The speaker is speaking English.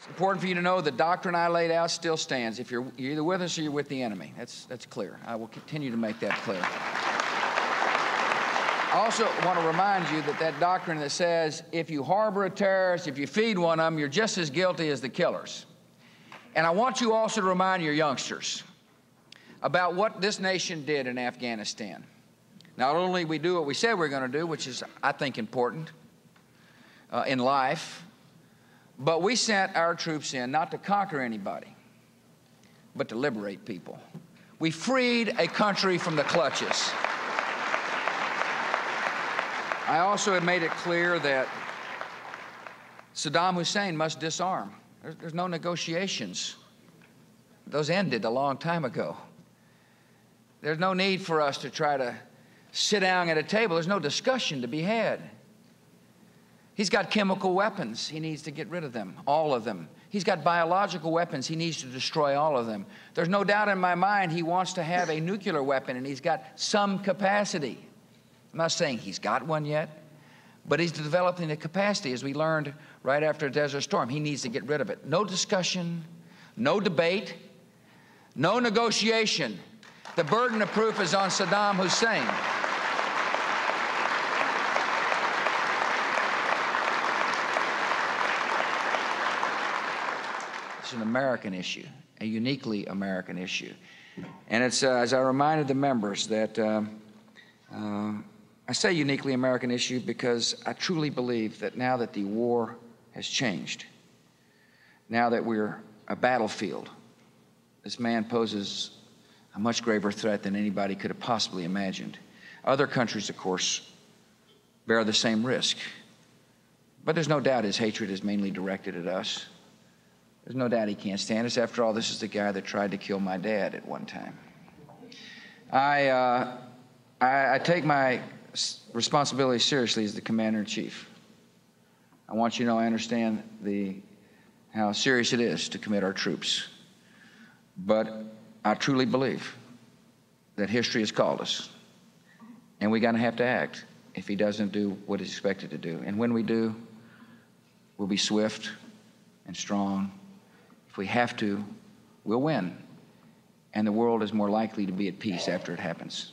It's important for you to know the doctrine I laid out still stands. If you're either with us or you're with the enemy. That's clear. I will continue to make that clear. I also want to remind you that that doctrine that says if you harbor a terrorist, if you feed one of them, you're just as guilty as the killers. And I want you also to remind your youngsters about what this nation did in Afghanistan. Not only we do what we said we're going to do, which is, I think, important in life, but we sent our troops in not to conquer anybody, but to liberate people. We freed a country from the clutches. I also have made it clear that Saddam Hussein must disarm. There's no negotiations. Those ended a long time ago. There's no need for us to try to sit down at a table. There's no discussion to be had. He's got chemical weapons. He needs to get rid of them, all of them. He's got biological weapons. He needs to destroy all of them. There's no doubt in my mind he wants to have a nuclear weapon, and he's got some capacity. I'm not saying he's got one yet, but he's developing the capacity, as we learned right after Desert Storm. He needs to get rid of it. No discussion, no debate, no negotiation. The burden of proof is on Saddam Hussein. It's an American issue, a uniquely American issue. And it's, as I reminded the members, that I say uniquely American issue because I truly believe that now that the war has changed, now that we're a battlefield, this man poses a much graver threat than anybody could have possibly imagined. Other countries, of course, bear the same risk. But there's no doubt his hatred is mainly directed at us. There's no doubt he can't stand us. After all, this is the guy that tried to kill my dad at one time. I take my responsibility seriously as the Commander-in-Chief. I want you to know I understand how serious it is to commit our troops. But I truly believe that history has called us, and we're going to have to act if he doesn't do what he's expected to do. And when we do, we'll be swift and strong. If we have to, we'll win, and the world is more likely to be at peace after it happens.